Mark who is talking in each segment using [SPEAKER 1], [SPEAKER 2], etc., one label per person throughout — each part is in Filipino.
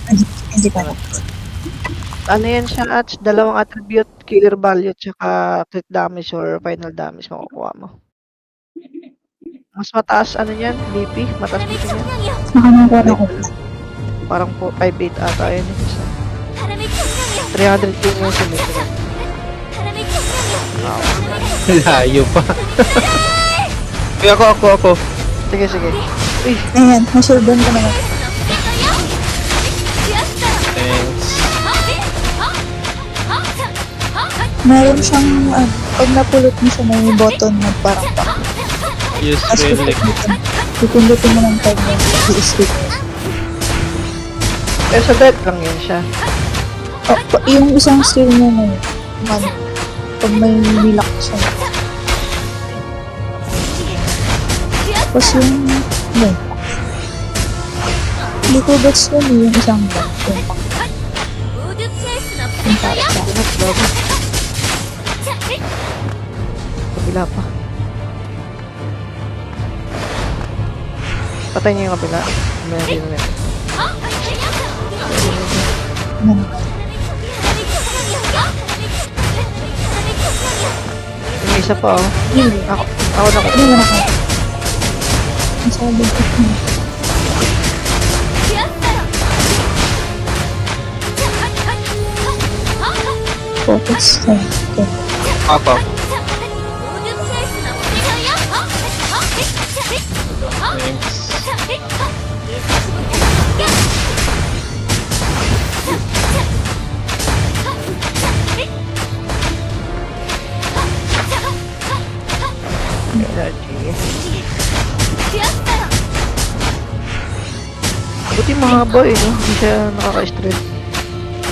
[SPEAKER 1] Hindi ko alam.
[SPEAKER 2] Ano yan siya at dalawang attribute, killer value tsaka crit damage or final damage makukuha mo. Mas mataas ano niyan, BP, mataas BP niyan.
[SPEAKER 1] Nakakuha ako.
[SPEAKER 2] Parang 5.8 ata yun. 300k yung sumisunod. Wow.
[SPEAKER 3] Layo pa. Uy, ako.
[SPEAKER 2] Sige. Uy,
[SPEAKER 1] Ayan, nasulban ko naman.
[SPEAKER 3] Thanks.
[SPEAKER 1] Meron siyang, pag napulot mo siya, may button na parang pa.
[SPEAKER 3] Use
[SPEAKER 1] Tapos
[SPEAKER 3] relic.
[SPEAKER 1] pipindutin mo ng tag na i-escape.
[SPEAKER 2] eh sa dead lang yun siya.
[SPEAKER 1] Yung isang skill niya na yun, pag may nilak siya. Tapos yung, hindi ko gets yun yung isang bag. Yung para sa
[SPEAKER 2] Kabila pa. Patay niyo yung kabila. Meron na. Yung isa pa oh. Ako na ko.
[SPEAKER 1] Ano na ako? Ang sabi ko. Focus.
[SPEAKER 3] Ako. Thanks.
[SPEAKER 2] Buti mahaba eh, no? Hindi siya nakaka-stress.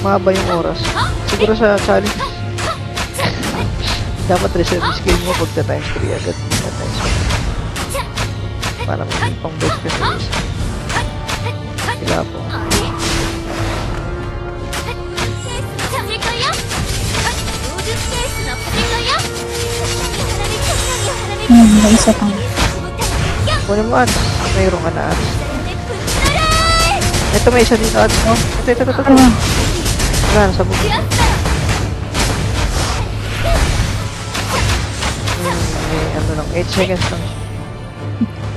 [SPEAKER 2] Mahaba yung oras. Siguro sa challenge. Dapat reserve skill mo pagka times 3 agad. Pagka times 4. Para may pang best ka sa isa. Sila po.
[SPEAKER 1] May isa pang.
[SPEAKER 2] Kunin mo ads. Mayroon ka na ads. Ito may isa dito ads, no? Ito. Wala, nasa bukid. May ano lang, 8 seconds lang.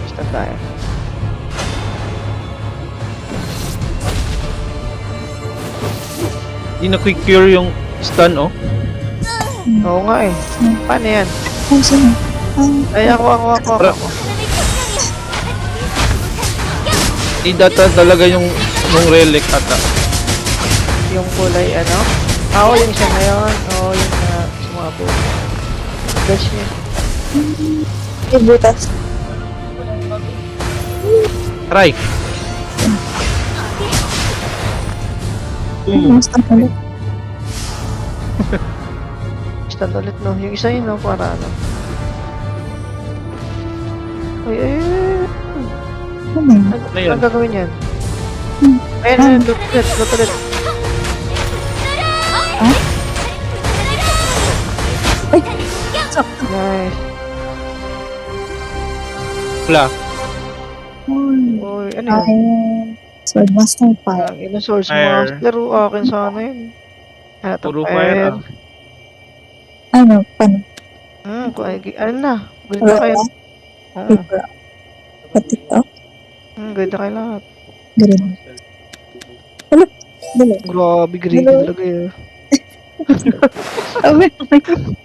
[SPEAKER 2] Basta tayo.
[SPEAKER 3] Di na quick cure yung stun, oh.
[SPEAKER 2] Oo nga eh. Paano yan?
[SPEAKER 1] Ay, sino?
[SPEAKER 2] Ay, ako.
[SPEAKER 3] Di data talaga yung relic ata.
[SPEAKER 2] Yung kulay ano? Oo, yung isa na yun. Oo, yung sumabot. Dash niya.
[SPEAKER 1] Yung butas.
[SPEAKER 3] Try.
[SPEAKER 1] Basta ulit.
[SPEAKER 2] Stand ulit, no? Yung isa yun, no? Para ano? Ay.
[SPEAKER 1] Ano yun?
[SPEAKER 3] Ano yun?
[SPEAKER 2] Ano gagawin yan?
[SPEAKER 1] Hmm.
[SPEAKER 2] Ayun, loot ulit.
[SPEAKER 1] Ay! Sakto.
[SPEAKER 2] Nice.
[SPEAKER 3] Wala.
[SPEAKER 2] Uy, ano yun?
[SPEAKER 1] Ay, Sword Master Fire.
[SPEAKER 2] Ang ina source
[SPEAKER 3] Fire.
[SPEAKER 2] master, akin sana yun. Ano to?
[SPEAKER 3] Puro fire, ah.
[SPEAKER 1] Ano, paano?
[SPEAKER 2] Ano na? Good na kayo. Oo.
[SPEAKER 1] Paper. Pati to.
[SPEAKER 2] Good na kayo lahat.
[SPEAKER 1] Green. Wala. Dali.
[SPEAKER 2] Grabe, greedy
[SPEAKER 1] Hello?
[SPEAKER 2] talaga yun.
[SPEAKER 1] Sabi,